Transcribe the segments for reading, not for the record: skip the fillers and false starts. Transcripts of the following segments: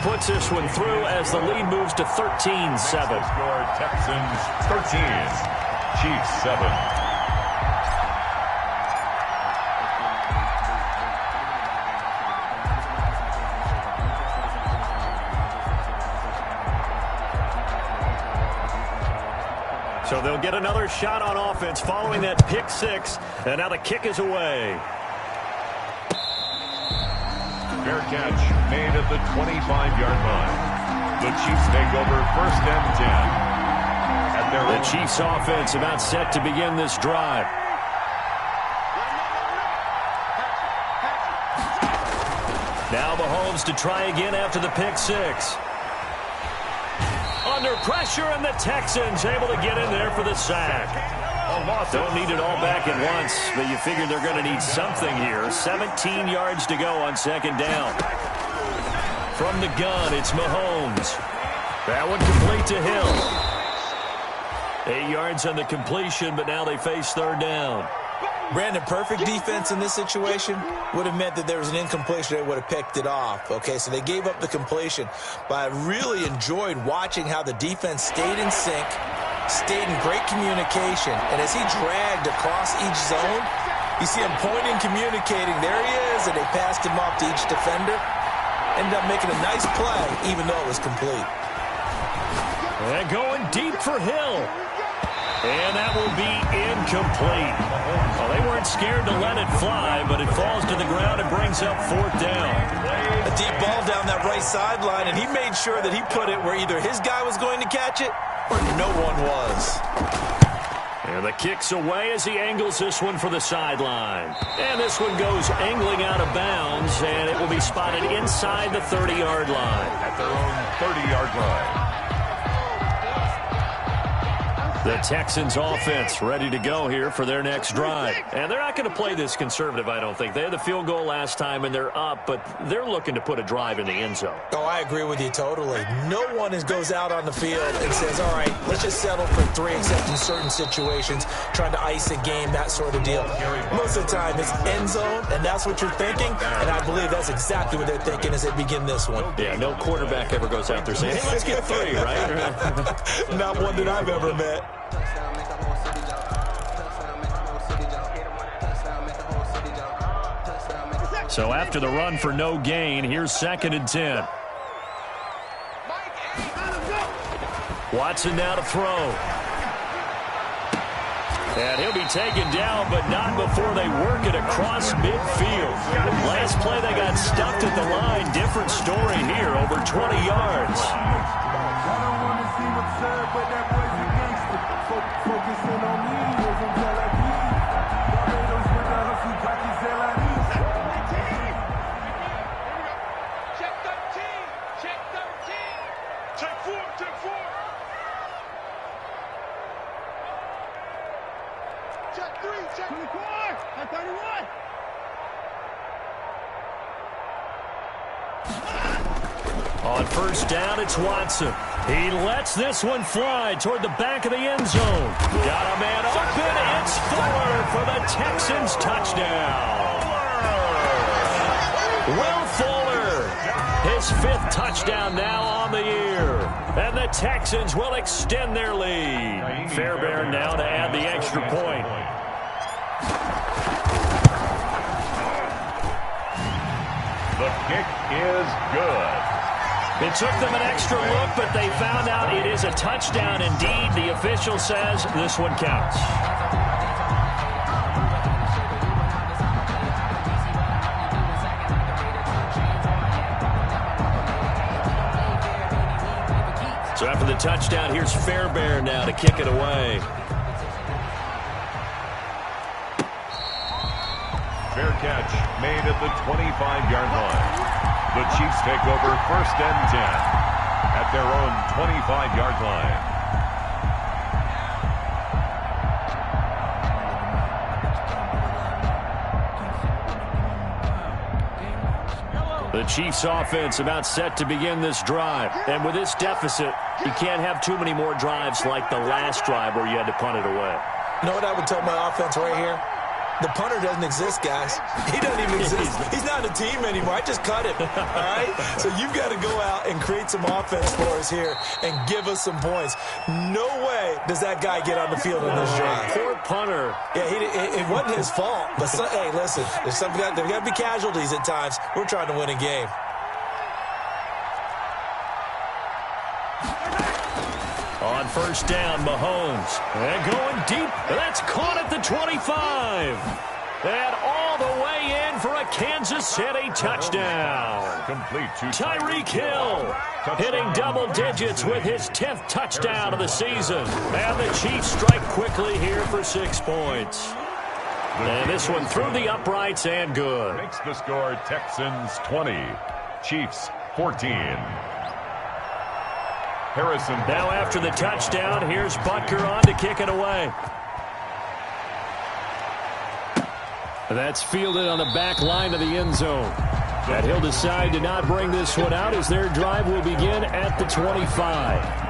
puts this one through as the lead moves to 13-7. Score Texans 13, Chiefs 7. So they'll get another shot on offense following that pick six, and now the kick is away. Fair catch made at the 25-yard line. The Chiefs take over 1st and 10. The Chiefs offense about set to begin this drive. Now Mahomes to try again after the pick six. Under pressure, and the Texans able to get in there for the sack. Don't need it all back at once, but you figure they're going to need something here. 17 yards to go on 2nd down. From the gun, it's Mahomes. That one complete to Hill. 8 yards on the completion, but now they face 3rd down. Brandon, perfect defense in this situation would have meant that there was an incompletion. They would have picked it off. Okay, so they gave up the completion. But I really enjoyed watching how the defense stayed in sync, stayed in great communication. And as he dragged across each zone, you see him pointing, communicating. There he is, and they passed him off to each defender. Ended up making a nice play, even though it was complete. And going deep for Hill. And that will be incomplete. Well, they weren't scared to let it fly, but it falls to the ground and brings up 4th down. A deep ball down that right sideline, and he made sure that he put it where either his guy was going to catch it or no one was. And the kick's away as he angles this one for the sideline. And this one goes angling out of bounds, and it will be spotted inside the 30-yard line. At their own 30-yard line. The Texans offense ready to go here for their next drive. And they're not going to play this conservative, I don't think. They had the field goal last time, and they're up, but they're looking to put a drive in the end zone. Oh, I agree with you totally. No one goes out on the field and says, all right, let's just settle for 3, except in certain situations, trying to ice a game, that sort of deal. Most of the time, it's end zone, and that's what you're thinking, and I believe that's exactly what they're thinking as they begin this one. Yeah, no quarterback ever goes out there saying, hey, let's get 3, right? Not one that I've ever met. So after the run for no gain, here's 2nd and 10. Watson now to throw. And he'll be taken down, but not before they work it across midfield. Last play, they got stuffed at the line. Different story here, over 20 yards. On 1st down, it's Watson. He lets this one fly toward the back of the end zone. Got a man open. It's Fuller for the Texans touchdown. Will Fuller, his 5th touchdown now on the year. And the Texans will extend their lead. Fairbairn now to add the extra point. The kick is good. It took them an extra look, but they found out it is a touchdown indeed. The official says this one counts. So after the touchdown, here's Fairbairn now to kick it away. Fair catch made at the 25-yard line. The Chiefs take over 1st and 10 at their own 25-yard line. The Chiefs offense about set to begin this drive. And with this deficit, you can't have too many more drives like the last drive where you had to punt it away. You know what I would tell my offense right here? The punter doesn't exist, guys. He doesn't even exist. He's not a team anymore. I just cut him, all right? So you've got to go out and create some offense for us here and give us some points. No way does that guy get on the field in this drive. Poor punter. Yeah, it wasn't his fault. But, hey, listen, there's got to be casualties at times. We're trying to win a game. On first down, Mahomes. And going deep. That's caught at the 25. And all the way in for a Kansas City touchdown. Complete to Tyreek Hill hitting double digits with his 10th touchdown of the season. And the Chiefs strike quickly here for 6 points. And this one through the uprights and good. Makes the score Texans 20, Chiefs 14. Harrison. Now after the touchdown, here's Butker on to kick it away. That's fielded on the back line of the end zone. And he'll decide to not bring this one out as their drive will begin at the 25.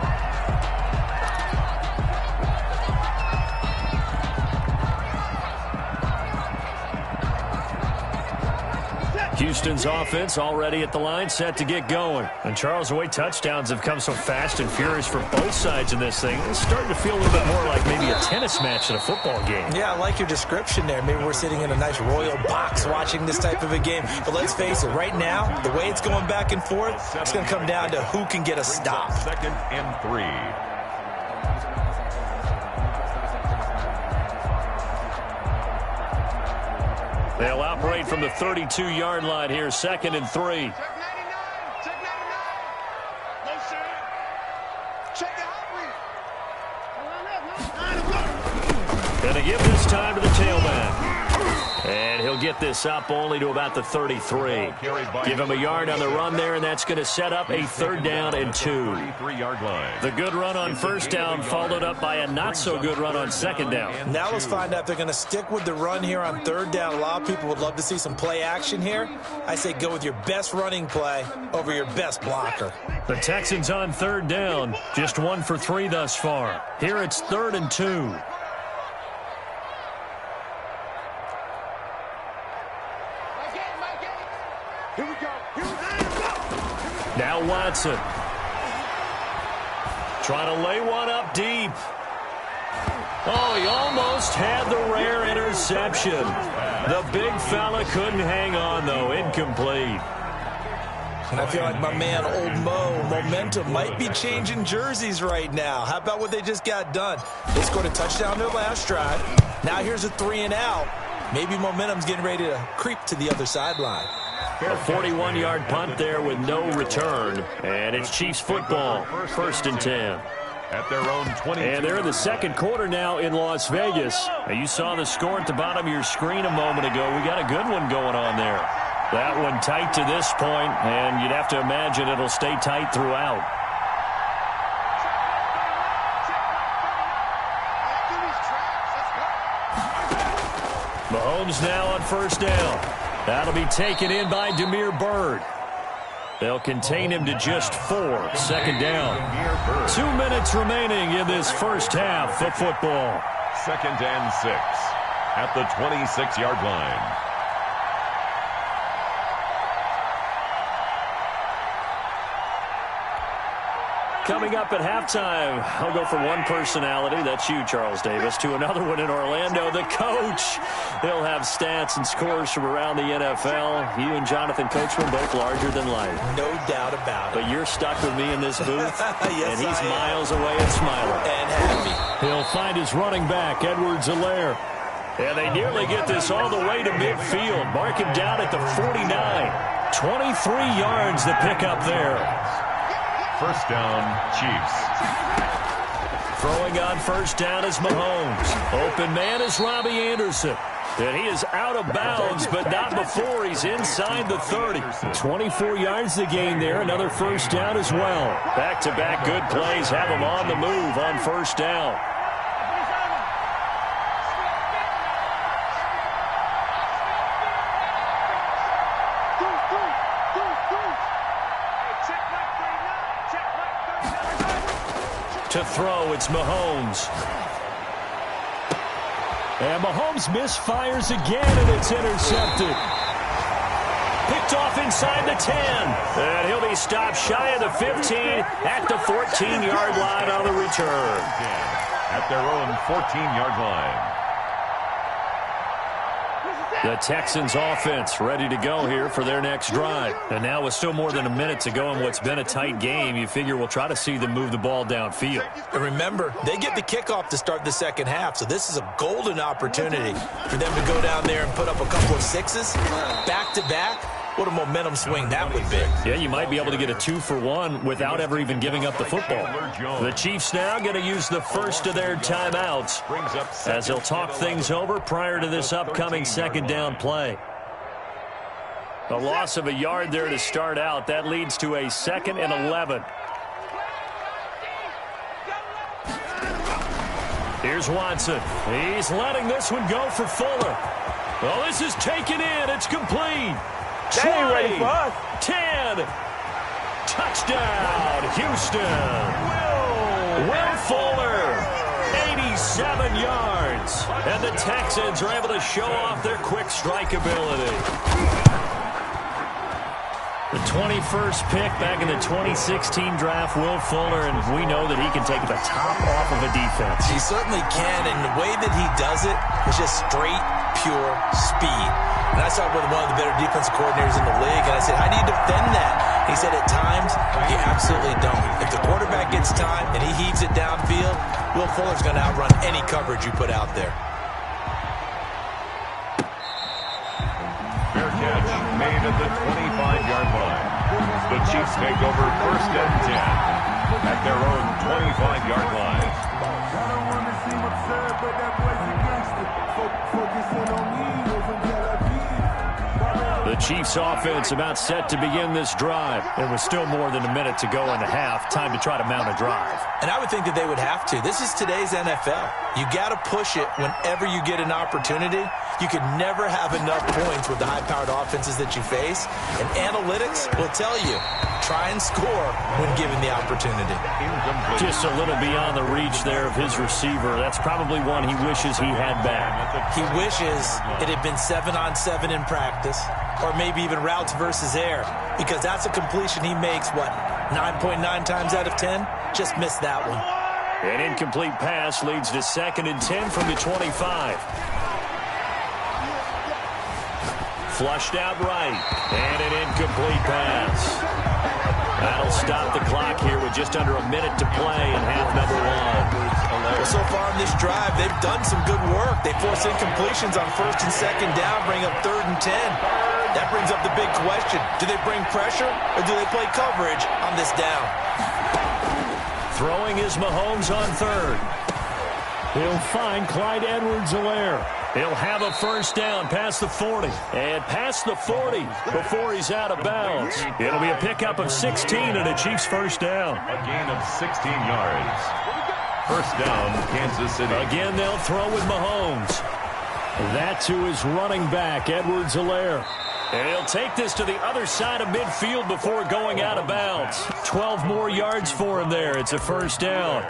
Houston's offense already at the line, set to get going. And Charles, the way touchdowns have come so fast and furious for both sides in this thing, it's starting to feel a little bit more like maybe a tennis match in a football game. Yeah, I like your description there. Maybe we're sitting in a nice royal box watching this type of a game. But let's face it, right now, the way it's going back and forth, it's going to come down to who can get a stop. 2nd and 3. They'll operate from the 32-yard line here, 2nd and 3. Check 99. Check 99. No, sir. Check the hot read. Gonna give this time to the tailback. And he'll get this up only to about the 33. Give him a yard on the run there, and that's going to set up a 3rd down and 2. 33-yard line. The good run on first down followed up by a not-so-good run on 2nd down. Now let's find out if they're going to stick with the run here on 3rd down. A lot of people would love to see some play action here. I say go with your best running play over your best blocker. The Texans on 3rd down, just 1 for 3 thus far. Here it's 3rd and 2. Here we go. Now Watson. Trying to lay one up deep. Oh, he almost had the rare interception. The big fella couldn't hang on, though. Incomplete. And I feel like my man, Old Mo, momentum might be changing jerseys right now. How about what they just got done? They scored a touchdown their last drive. Now here's a 3 and out. Maybe momentum's getting ready to creep to the other sideline. A 41-yard punt there with no return. And it's Chiefs football, 1st and 10. At their own 20. And they're in the 2nd quarter now in Las Vegas. Now, you saw the score at the bottom of your screen a moment ago. We got a good one going on there. That one tight to this point, and you'd have to imagine it'll stay tight throughout. Mahomes now on first down. That'll be taken in by Damiere Byrd. They'll contain him to just 4. 2nd down. 2 minutes remaining in this first half of football. 2nd and 6 at the 26-yard line. Coming up at halftime, I'll go from one personality, that's you, Charles Davis, to another one in Orlando, the coach. He'll have stats and scores from around the NFL. You and Jonathan Coachman both larger than life. No doubt about it. But you're stuck with me in this booth, Yes, and he's I am. miles away and smiling. And happy. He'll find his running back, Edwards-Helaire. And they nearly get this all the way to midfield. Mark him down at the 49. 23 yards the pickup there. 1st down, Chiefs. Throwing on first down is Mahomes. Open man is Robbie Anderson. And he is out of bounds, but not before he's inside the 30. 24 yards to gain there. Another first down as well. Back-to-back good plays have him on the move on first down. To throw, it's Mahomes. And Mahomes misfires again, and it's intercepted. Picked off inside the 10. And he'll be stopped shy of the 15 at the 14-yard line on the return. At their own 14-yard line. The Texans offense ready to go here for their next drive. And now with still more than a minute to go in what's been a tight game, you figure we'll try to see them move the ball downfield. And remember, they get the kickoff to start the second half, so this is a golden opportunity for them to go down there and put up a couple of sixes back-to-back. What a momentum swing that would be. Yeah, you might be able to get a 2-for-1 without ever even giving up the football. The Chiefs now going to use the first of their timeouts as they'll talk things over prior to this upcoming second down play. A loss of a yard there to start out. That leads to a 2nd and 11. Here's Watson. He's letting this one go for Fuller. Well, this is taken in. It's complete. 20, 10, touchdown, Houston. Will Fuller, 87 yards. And the Texans are able to show off their quick strike ability. The 21st pick back in the 2016 draft, Will Fuller, and we know that he can take the top off of a defense. He certainly can, and the way that he does it is just straight, pure speed. And I saw it with one of the better defensive coordinators in the league, and I said, how do you defend that? He said, at times, you absolutely don't. If the quarterback gets time and he heaves it downfield, Will Fuller's going to outrun any coverage you put out there. Fair catch made at the 25-yard line. The Chiefs take over 1st and 10 at their own 25-yard line. I don't want to seem absurd, but that boy's a gangster. Focusing on me, from Tel Aviv. The Chiefs offense about set to begin this drive. There was still more than a minute to go in the half. Time to try to mount a drive. And I would think that they would have to. This is today's NFL. You got to push it whenever you get an opportunity. You could never have enough points with the high-powered offenses that you face. And analytics will tell you, try and score when given the opportunity. Just a little beyond the reach there of his receiver. That's probably one he wishes he had back. He wishes it had been 7-on-7 in practice, or maybe even routes versus air, because that's a completion he makes, 9.9 times out of 10? Just missed that one. An incomplete pass leads to 2nd and 10 from the 25. Flushed out right, and an incomplete pass. That'll stop the clock here with just under a minute to play in half number 1. Well, so far in this drive, they've done some good work. They force incompletions on 1st and 2nd down, bring up 3rd and 10. That brings up the big question. Do they bring pressure, or do they play coverage on this down? Throwing is Mahomes on 3rd. He'll find Clyde Edwards-Helaire. He'll have a first down past the 40. And past the 40 before he's out of bounds. It'll be a pickup of 16 and a Chiefs first down. A gain of 16 yards. First down, Kansas City. Again, they'll throw with Mahomes. That's who is running back, Edwards-Helaire. And he'll take this to the other side of midfield before going out of bounds. 12 more yards for him there. It's a first down.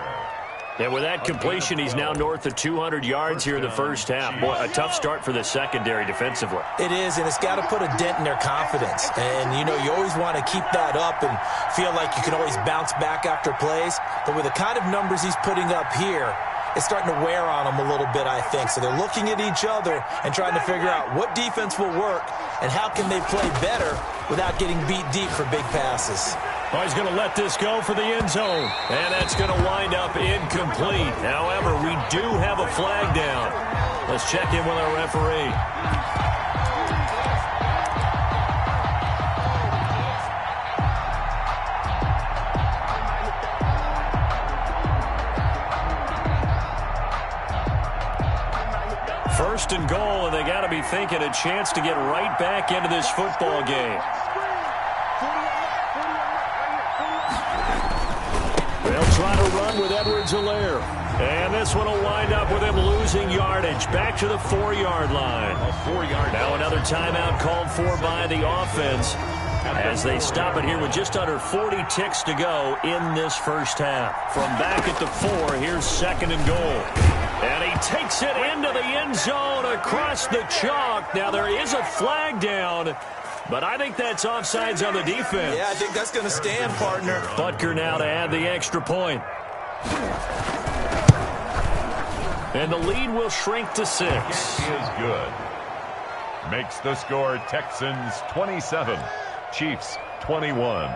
And with that completion, he's now north of 200 yards here in the first half. Boy, a tough start for the secondary defensively. It is, and it's got to put a dent in their confidence. And, you know, you always want to keep that up and feel like you can always bounce back after plays. But with the kind of numbers he's putting up here, it's starting to wear on them a little bit, I think. So they're looking at each other and trying to figure out what defense will work and how can they play better without getting beat deep for big passes. Oh, he's going to let this go for the end zone. And that's going to wind up incomplete. However, we do have a flag down. Let's check in with our referee. First and goal, and they got to be thinking a chance to get right back into this football game. They'll try to run with Edwards-Helaire. And this one will wind up with him losing yardage. Back to the 4-yard line. Now another timeout called for by the offense as they stop it here with just under 40 ticks to go in this first half. From back at the 4, here's 2nd and goal. And he takes it into the end zone across the chalk. Now, there is a flag down, but I think that's offsides on the defense. Yeah, I think that's going to stand, partner. Butker now to add the extra point. And the lead will shrink to 6. Is good. Makes the score Texans 27, Chiefs 21.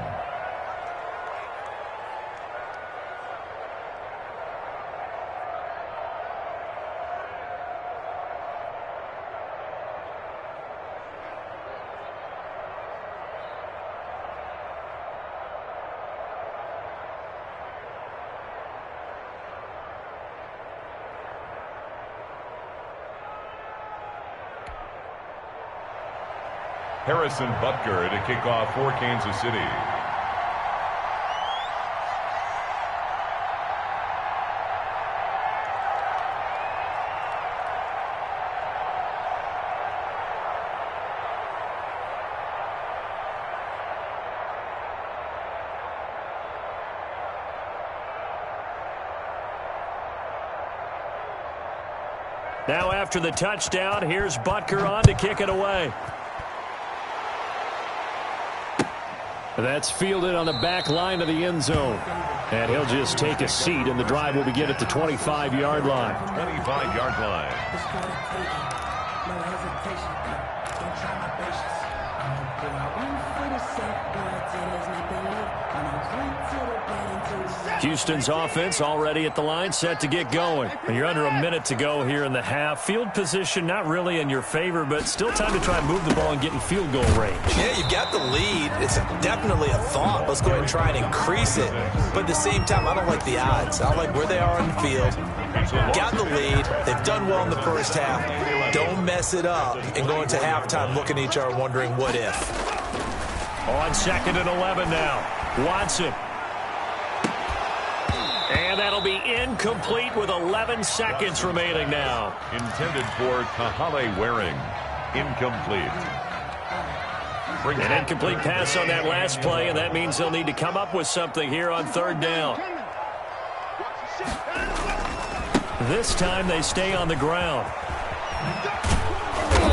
Harrison Butker to kick off for Kansas City. Now after the touchdown, here's Butker on to kick it away. That's fielded on the back line of the end zone. And he'll just take a seat, and the drive will begin at the 25-yard line. 25-yard line. Houston's offense already at the line, set to get going. And you're under a minute to go here in the half. Field position not really in your favor, but still time to try and move the ball and get in field goal range. Yeah, you've got the lead. It's definitely a thought. Let's go ahead and try and increase it. But at the same time, I don't like the odds. I like where they are on the field. Got the lead. They've done well in the first half. Don't mess it up and go into halftime looking at each other wondering what if. On 2nd and 11 now. Watson. And that'll be incomplete with 11 seconds remaining now. Intended for Kahale Waring. Incomplete. An incomplete pass on that last play, and that means they'll need to come up with something here on 3rd down. This time they stay on the ground.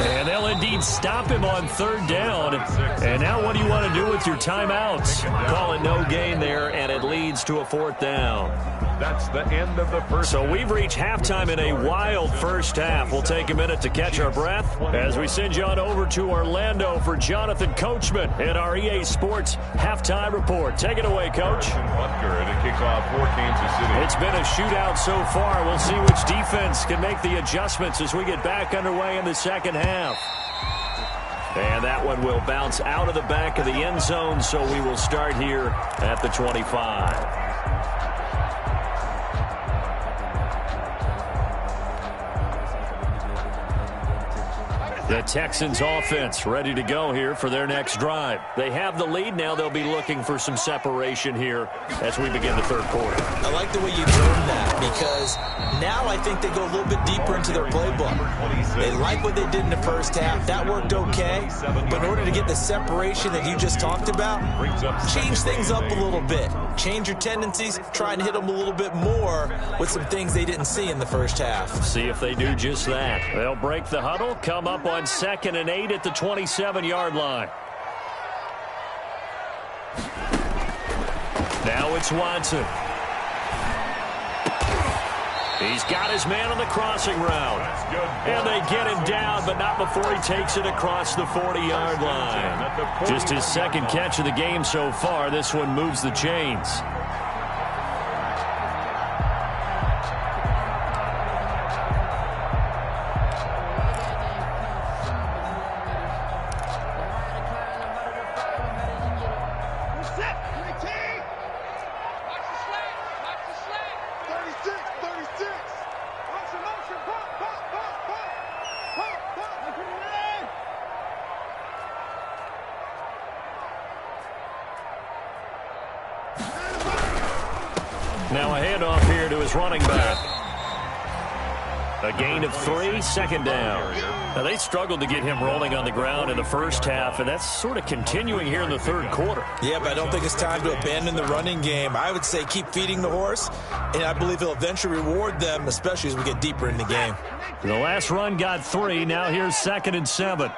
And they'll indeed stop him on 3rd down. And now what do you want to do with your timeouts? Call it no gain there, and it leads to a 4th down. That's the end of the first. So we've reached halftime in a wild first half. We'll take a minute to catch our breath as we send you on over to Orlando for Jonathan Coachman in our EA Sports Halftime Report. Take it away, Coach. Butker to kick off for Kansas City. It's been a shootout so far. We'll see which defense can make the adjustments as we get back underway in the second half. And that one will bounce out of the back of the end zone, so we will start here at the 25. The Texans offense ready to go here for their next drive. They have the lead now. They'll be looking for some separation here as we begin the 3rd quarter. I like the way you termed that because now I think they go a little bit deeper into their playbook. They like what they did in the first half. That worked okay. But in order to get the separation that you just talked about, change things up a little bit. Change your tendencies. Try and hit them a little bit more with some things they didn't see in the first half. See if they do just that. They'll break the huddle, come up on 2nd and 8 at the 27-yard line. Now it's Watson. He's got his man on the crossing route. And they get him down, but not before he takes it across the 40-yard line. Just his 2nd catch of the game so far. This one moves the chains. Now a handoff here to his running back. A gain of 3, second down. Now, they struggled to get him rolling on the ground in the first half, and that's sort of continuing here in the third quarter. Yeah, but I don't think it's time to abandon the running game. I would say keep feeding the horse, and I believe he'll eventually reward them, especially as we get deeper in the game. The last run got 3. Now here's 2nd and 7.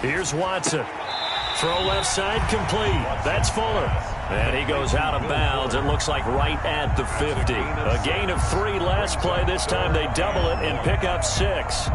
Here's Watson. Throw left side complete. That's Fuller. And he goes out of bounds. It looks like right at the 50. A gain of 3 last play. This time they double it and pick up 6.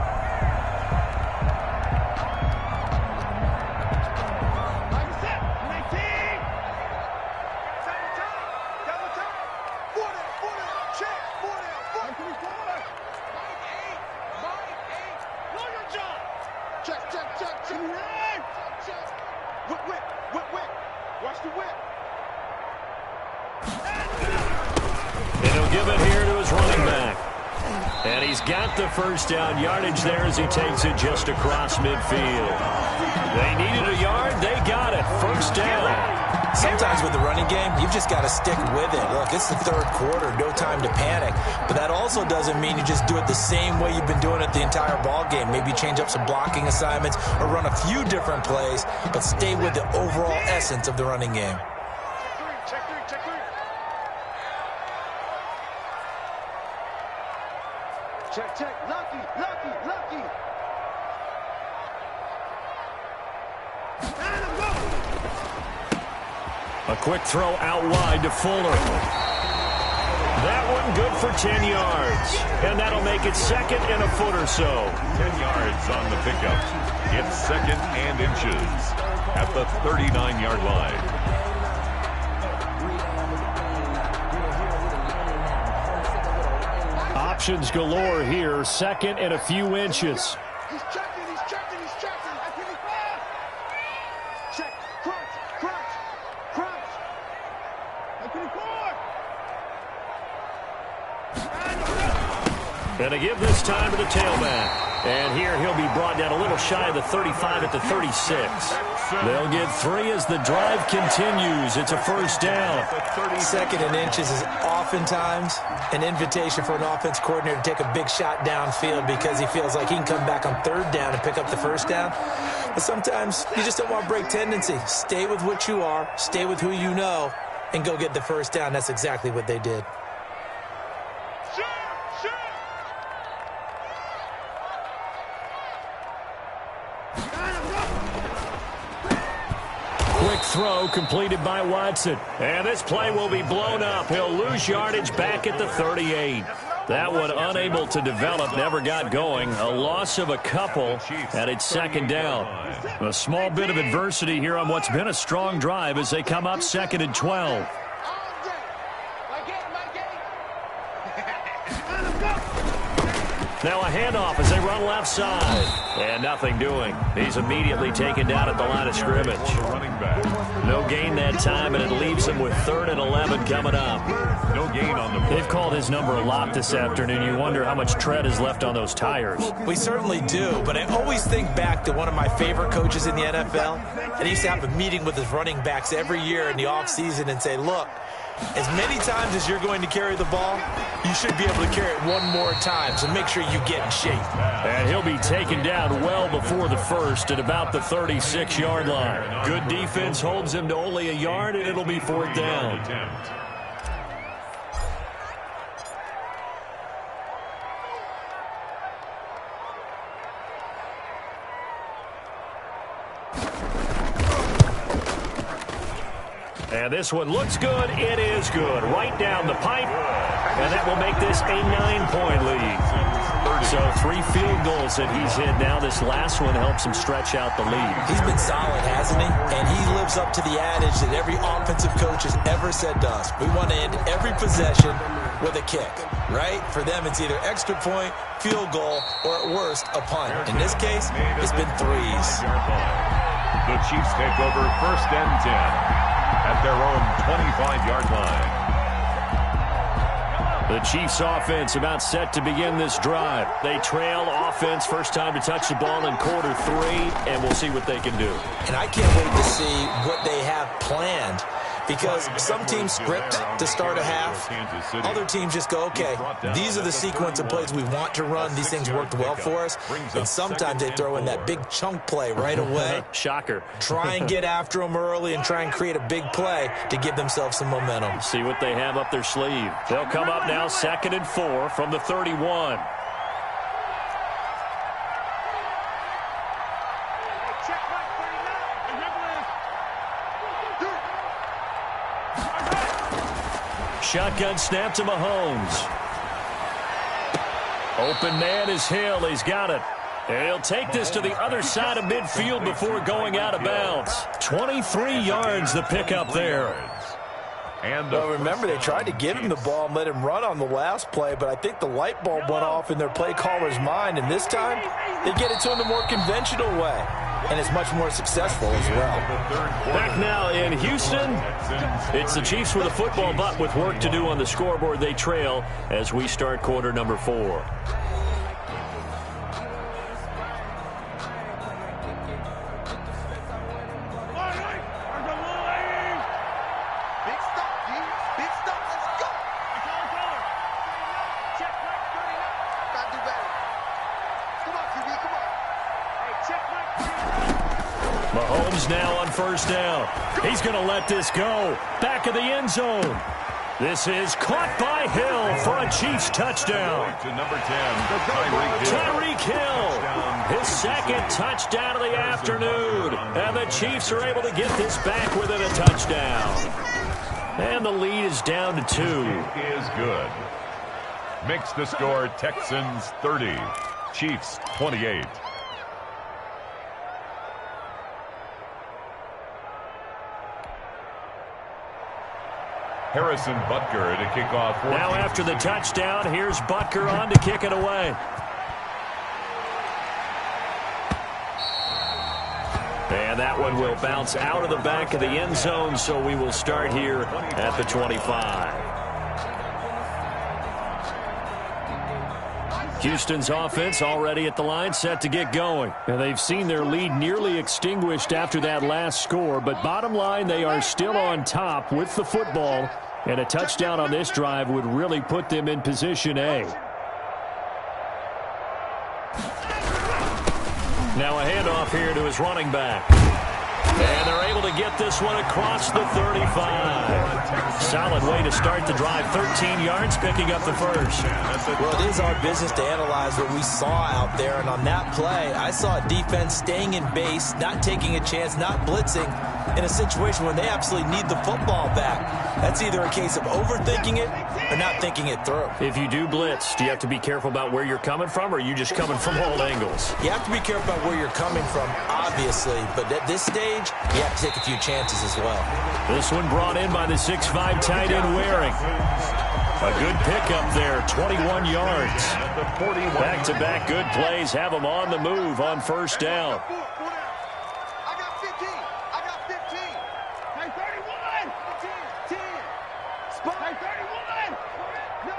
First down yardage there as he takes it just across midfield. They needed a yard. They got it. First down. Sometimes with the running game, you've just got to stick with it. Look, it's the third quarter. No time to panic. But that also doesn't mean you just do it the same way you've been doing it the entire ball game. Maybe change up some blocking assignments or run a few different plays, but stay with the overall essence of the running game. Check, lucky. A quick throw out wide to Fuller. That one good for 10 yards. And that'll make it 2nd and a foot or so. 10 yards on the pickup. It's 2nd and inches at the 39-yard line. Options galore here. 2nd and a few inches. He's checking. Check, crunch. And a give this time to the tailback. And here he'll be brought down a little shy of the 35 at the 36. They'll get 3 as the drive continues. It's a first down. 2nd and inches is oftentimes an invitation for an offense coordinator to take a big shot downfield because he feels like he can come back on 3rd down and pick up the first down. But sometimes you just don't want to break tendency. Stay with what you are, stay with who you know, and go get the first down. That's exactly what they did. Throw completed by Watson. And this play will be blown up. He'll lose yardage back at the 38. That one unable to develop, never got going. A loss of a couple, and it's 2nd down. A small bit of adversity here on what's been a strong drive as they come up 2nd and 12. Now a handoff as they run left side. And nothing doing. He's immediately taken down at the line of scrimmage. No gain that time, and it leaves him with 3rd and 11 coming up. No gain on the play. They've called his number a lot this afternoon. You wonder how much tread is left on those tires. We certainly do, but I always think back to one of my favorite coaches in the NFL, and he used to have a meeting with his running backs every year in the offseason and say, look, as many times as you're going to carry the ball, you should be able to carry it one more time, so make sure you get in shape. And he'll be taken down well before the first at about the 36-yard line. Good defense holds him to only a yard, and it'll be 4th down. And this one looks good. It is good. Right down the pipe. And that will make this a 9-point lead. So 3 field goals that he's hit now. This last one helps him stretch out the lead. He's been solid, hasn't he? And he lives up to the adage that every offensive coach has ever said to us. We want to end every possession with a kick, right? For them, it's either extra point, field goal, or at worst, a punt. In this case, it's been 3s. The Chiefs take over 1st and 10 at their own 25-yard line. The Chiefs offense about set to begin this drive. They trail offense, first time to touch the ball in quarter 3, and we'll see what they can do. And I can't wait to see what they have planned, because some teams script to start a half. Other teams just go, okay, these are the sequence of plays we want to run. These things worked well for us. And sometimes they throw in that big chunk play right away. Shocker. Try and get after them early and try and create a big play to give themselves some momentum. See what they have up their sleeve. They'll come up now 2nd and 4 from the 31. Shotgun snap to Mahomes. Open man is Hill. He's got it. And he'll take this to the other side of midfield before going out of bounds. 23 yards the pickup there. Well, remember, they tried to give him the ball and let him run on the last play, but I think the light bulb went off in their play caller's mind, and this time they get it to him the more conventional way, and it's much more successful as well. Back now in Houston, it's the Chiefs with a football, but with work to do on the scoreboard. They trail as we start quarter number 4. Mahomes now on first down. He's going to let this go. Back of the end zone. This is caught by Hill for a Chiefs touchdown. To number 10, Tyreek Hill. His 2nd touchdown of the afternoon. And the Chiefs are able to get this back within a touchdown. And the lead is down to 2. Is good. Makes the score Texans 30, Chiefs 28. Harrison Butker to kick off. Now after the touchdown, here's Butker on to kick it away. And that one will bounce out of the back of the end zone, so we will start here at the 25. Houston's offense already at the line, set to get going. And they've seen their lead nearly extinguished after that last score, but bottom line, they are still on top with the football, and a touchdown on this drive would really put them in position A. Now a handoff here to his running back. And they're able to get this one across the 35. Solid way to start the drive. 13 yards, picking up the first. Well, it is our business to analyze what we saw out there. And on that play, I saw a defense staying in base, not taking a chance, not blitzing, in a situation where they absolutely need the football back. That's either a case of overthinking it or not thinking it through. If you do blitz, do you have to be careful about where you're coming from, or are you just coming from all angles? You have to be careful about where you're coming from, obviously. But at this stage, you have to take a few chances as well. This one brought in by the 6'5" tight end Waring. A good pickup there, 21 yards. Back-to-back good plays have them on the move on first down. I got 15. I got 15. Hey, 31. 10. Spot. Hey, 31. No.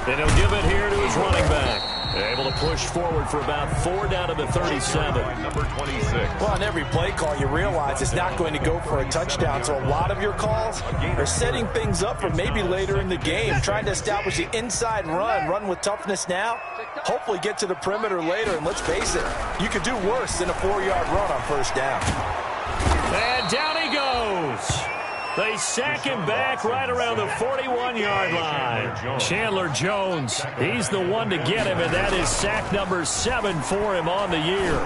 And he'll give it here to his running back. Able to push forward for about 4 down to the 37. Number 26. Well, on every play call, you realize it's not going to go for a touchdown. So a lot of your calls are setting things up for maybe later in the game, trying to establish the inside run with toughness now, hopefully get to the perimeter later. And let's face it, you could do worse than a 4-yard run on first down. And down he goes. They sack him back right around the 41-yard line. Chandler Jones, he's the one to get him, and that is sack number 7 for him on the year.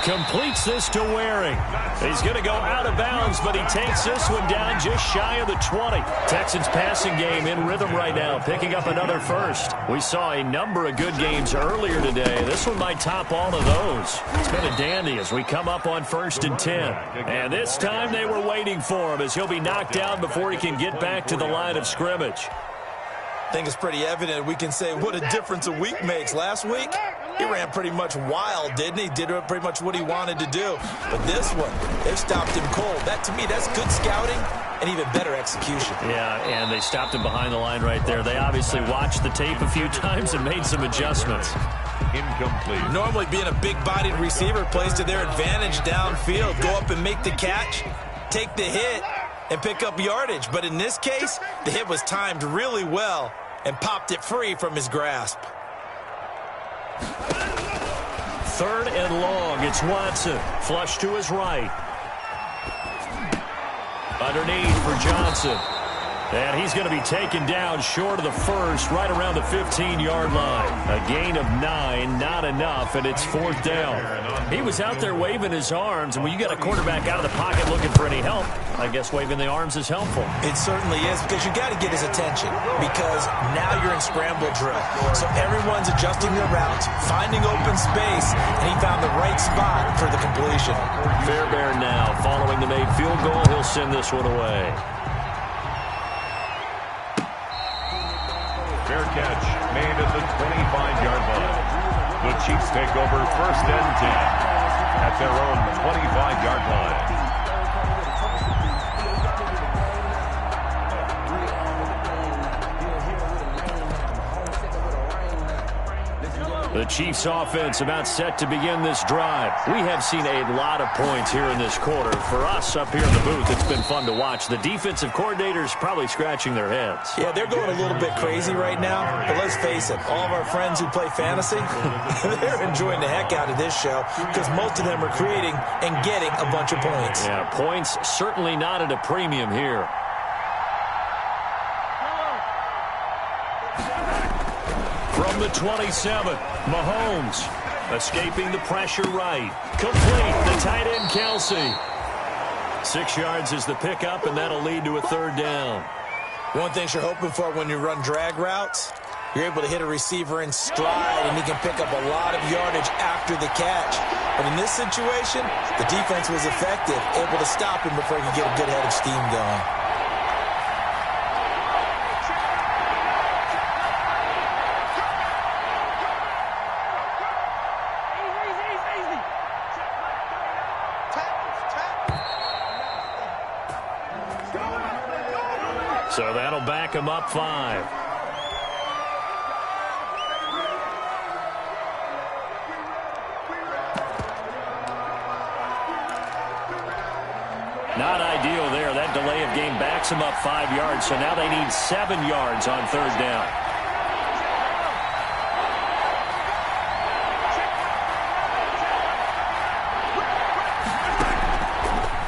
Completes this to Waring. He's going to go out of bounds, but he takes this one down just shy of the 20. Texans passing game in rhythm right now, picking up another first. We saw a number of good games earlier today. This one might top all of those. It's been a dandy as we come up on 1st and 10. And this time they were waiting for him as he'll be knocked down before he can get back to the line of scrimmage. I think it's pretty evident we can say what a difference a week makes. Last week, He ran pretty much wild, didn't he? Did pretty much what he wanted to do. But this one, they've stopped him cold. That, to me, that's good scouting and even better execution. Yeah, and they stopped him behind the line right there. They obviously watched the tape a few times and made some adjustments. Incomplete. Normally, being a big-bodied receiver plays to their advantage downfield. Go up and make the catch, take the hit, and pick up yardage. But in this case, the hit was timed really well and popped it free from his grasp. 3rd and long. It's Watson. Flush to his right. Underneath for Johnson. And he's going to be taken down short of the first, right around the 15-yard line. A gain of 9, not enough, and it's 4th down. He was out there waving his arms, and when you got a quarterback out of the pocket looking for any help, I guess waving the arms is helpful. It certainly is, because you got to get his attention, because now you're in scramble drill. So everyone's adjusting their routes, finding open space, and he found the right spot for the completion. Fairbairn now, following the made field goal, he'll send this one away. Fair catch made at the 25-yard line. The Chiefs take over 1st and 10 at their own 25-yard line. The Chiefs offense about set to begin this drive. We have seen a lot of points here in this quarter. For us up here in the booth, it's been fun to watch. The defensive coordinators probably scratching their heads. Yeah, they're going a little bit crazy right now. But let's face it, all of our friends who play fantasy, they're enjoying the heck out of this show because most of them are creating and getting a bunch of points. Yeah, points certainly not at a premium here. From the 27, Mahomes escaping the pressure right. Complete, the tight end Kelsey. 6 yards is the pickup, and that'll lead to a 3rd down. One thing you're hoping for when you run drag routes, you're able to hit a receiver in stride, and he can pick up a lot of yardage after the catch. But in this situation, the defense was effective, able to stop him before he could get a good head of steam going. So that'll back him up 5. Not ideal there. That delay of game backs him up 5 yards. So now they need 7 yards on 3rd down.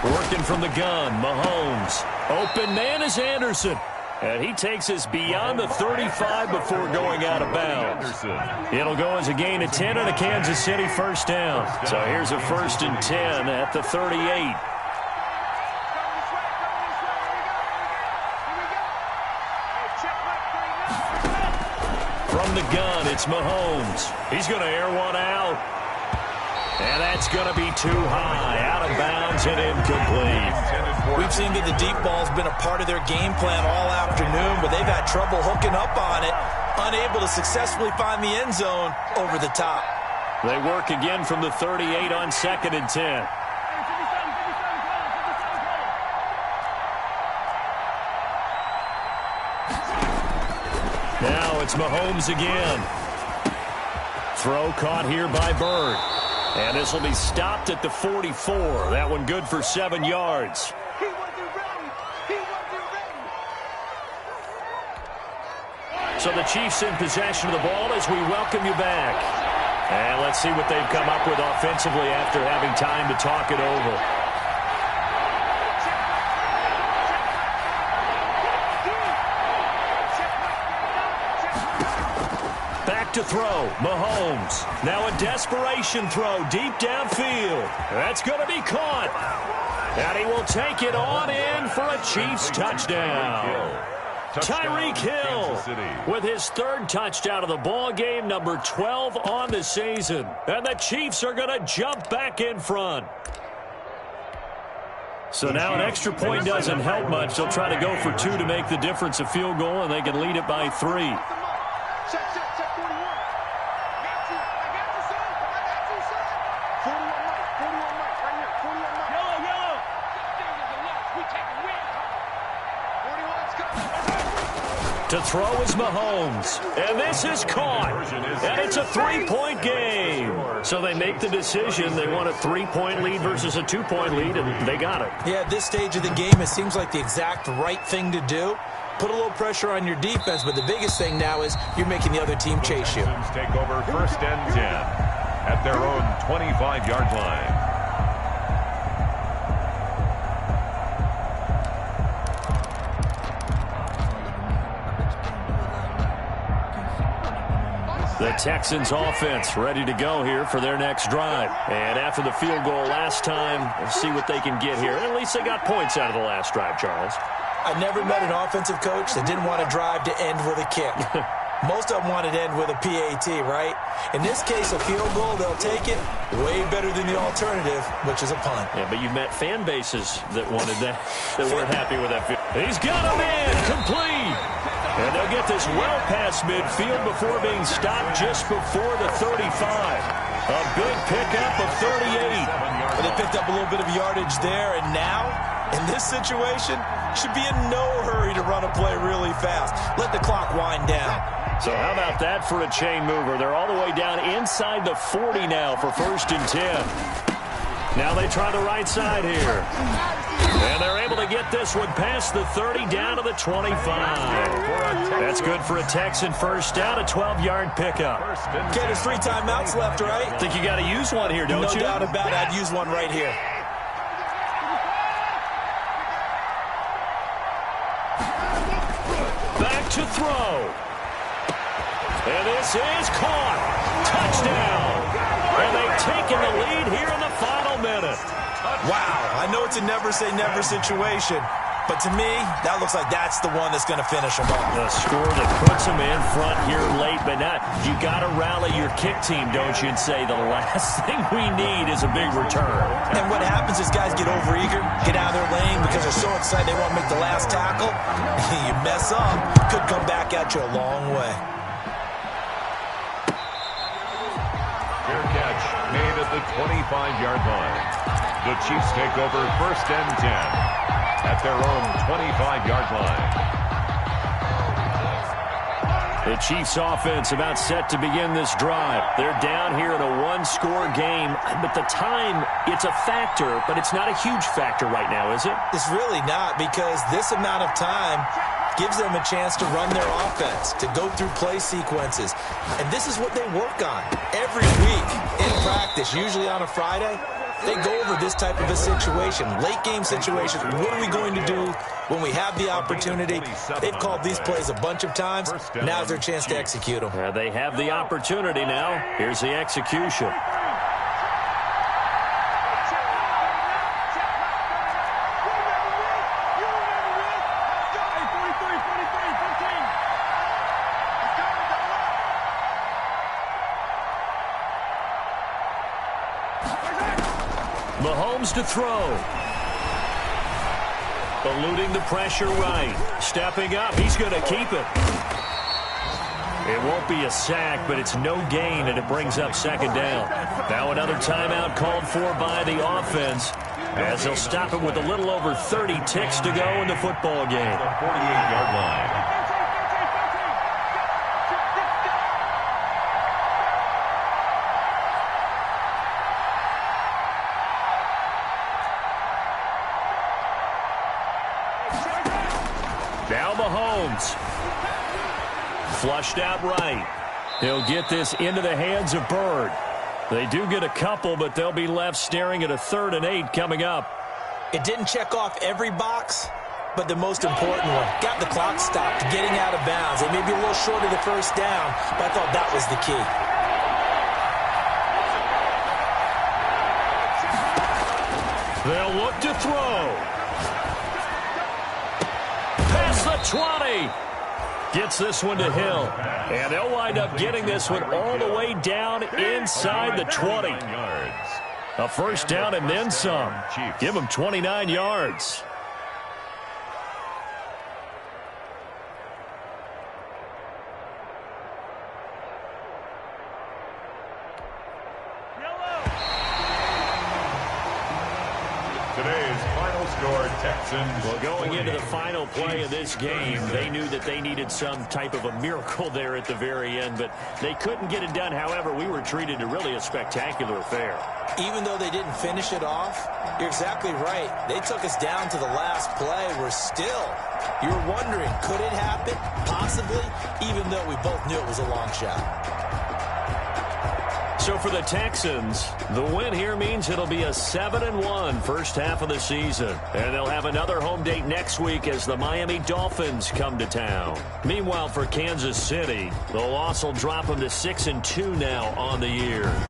Working from the gun, Mahomes. Open man is Anderson. And he takes us beyond the 35 before going out of bounds. It'll go as a gain of 10 and a Kansas City 1st down. So here's a 1st and 10 at the 38. From the gun, it's Mahomes. He's going to air one out. And that's going to be too high, out of bounds and incomplete. We've seen that the deep ball's been a part of their game plan all afternoon, but they've had trouble hooking up on it, unable to successfully find the end zone over the top. They work again from the 38 on 2nd and 10. Now it's Mahomes again. Throw caught here by Bird. And this will be stopped at the 44. That one good for 7 yards. He wasn't ready. He wasn't ready. So the Chiefs in possession of the ball as we welcome you back. And let's see what they've come up with offensively after having time to talk it over. To throw, Mahomes. Now a desperation throw deep downfield. That's going to be caught. And he will take it on in for a Chiefs touchdown. Tyreek Hill with his 3rd touchdown of the ball game, number 12 on the season. And the Chiefs are going to jump back in front. So now an extra point doesn't help much. They'll try to go for 2 to make the difference a field goal, and they can lead it by 3. Check 41. Got you. I got you, To throw is Mahomes. And this is caught. And it's a 3-point game. So they make the decision. They want a 3-point lead versus a 2-point lead, and they got it. Yeah, at this stage of the game, it seems like the exact right thing to do. Put a little pressure on your defense, but the biggest thing now is you're making the other team chase you. Take over first and 10 at their own 25-yard line. The Texans offense ready to go here for their next drive. And after the field goal last time, we'll see what they can get here. At least they got points out of the last drive, Charles. I never met an offensive coach that didn't want to drive to end with a kick. Most of them wanted to end with a PAT, right? In this case, a field goal, they'll take it way better than the alternative, which is a punt. Yeah, but you've met fan bases that wanted that, that weren't happy with that field. He's got him in, complete. And they'll get this well past midfield before being stopped just before the 35. A big pickup of 38. Well, they picked up a little bit of yardage there, and now, in this situation, should be in no hurry to run a play really fast. Let the clock wind down. So how about that for a chain mover? They're all the way down inside the 40 now for 1st and 10. Now they try the right side here. And they're able to get this one past the 30 down to the 25. That's good for a Texan first down, a 12-yard pickup. Okay, there's 3 timeouts left, right? Think you got to use one here, don't you? No doubt about it. I'd use one right here. Back to throw. And this is caught. Touchdown. And they've taken the lead here in the final minute. Wow, I know it's a never-say-never situation, but to me, that looks like that's the one that's going to finish them off. The score that puts them in front here late, but not. You got to rally your kick team, don't you, and say the last thing we need is a big return. And what happens is guys get overeager, get out of their lane because they're so excited they want to make the last tackle. You mess up, could come back at you a long way. Fair catch made at the 25-yard line. The Chiefs take over 1st and 10 at their own 25-yard line. The Chiefs offense about set to begin this drive. They're down here in a 1-score game, but the time, it's a factor, but it's not a huge factor right now, is it? It's really not, because this amount of time gives them a chance to run their offense, to go through play sequences. And this is what they work on every week in practice, usually on a Friday. They go over this type of a situation, late game situations. What are we going to do when we have the opportunity? They've called these plays a bunch of times. Now's their chance to execute them. They have the opportunity now. Here's the execution. Mahomes to throw. Eluding the pressure right. Stepping up. He's going to keep it. It won't be a sack, but it's no gain, and it brings up 2nd down. Now another timeout called for by the offense, as they'll stop it with a little over 30 ticks to go in the football game. The 48-yard line. Now Mahomes. Flushed out right. He'll get this into the hands of Bird. They do get a couple, but they'll be left staring at a 3rd and 8 coming up. It didn't check off every box, but the most important one. Got the clock stopped, getting out of bounds. They may be a little short of the 1st down, but I thought that was the key. They'll look to throw. Past the 20. Gets this one to Hill. And they'll wind up getting this one all the way down inside the 20. A 1st down and then some. Give them 29 yards. Today's final score, Texans. Well, going into the final play of this game, they knew that they needed some type of a miracle there at the very end, but they couldn't get it done. However, we were treated to really a spectacular affair. Even though they didn't finish it off, you're exactly right. They took us down to the last play. You're wondering, could it happen? Possibly, even though we both knew it was a long shot. So for the Texans, the win here means it'll be a 7-1 first half of the season. And they'll have another home date next week as the Miami Dolphins come to town. Meanwhile, for Kansas City, the loss will drop them to 6-2 now on the year.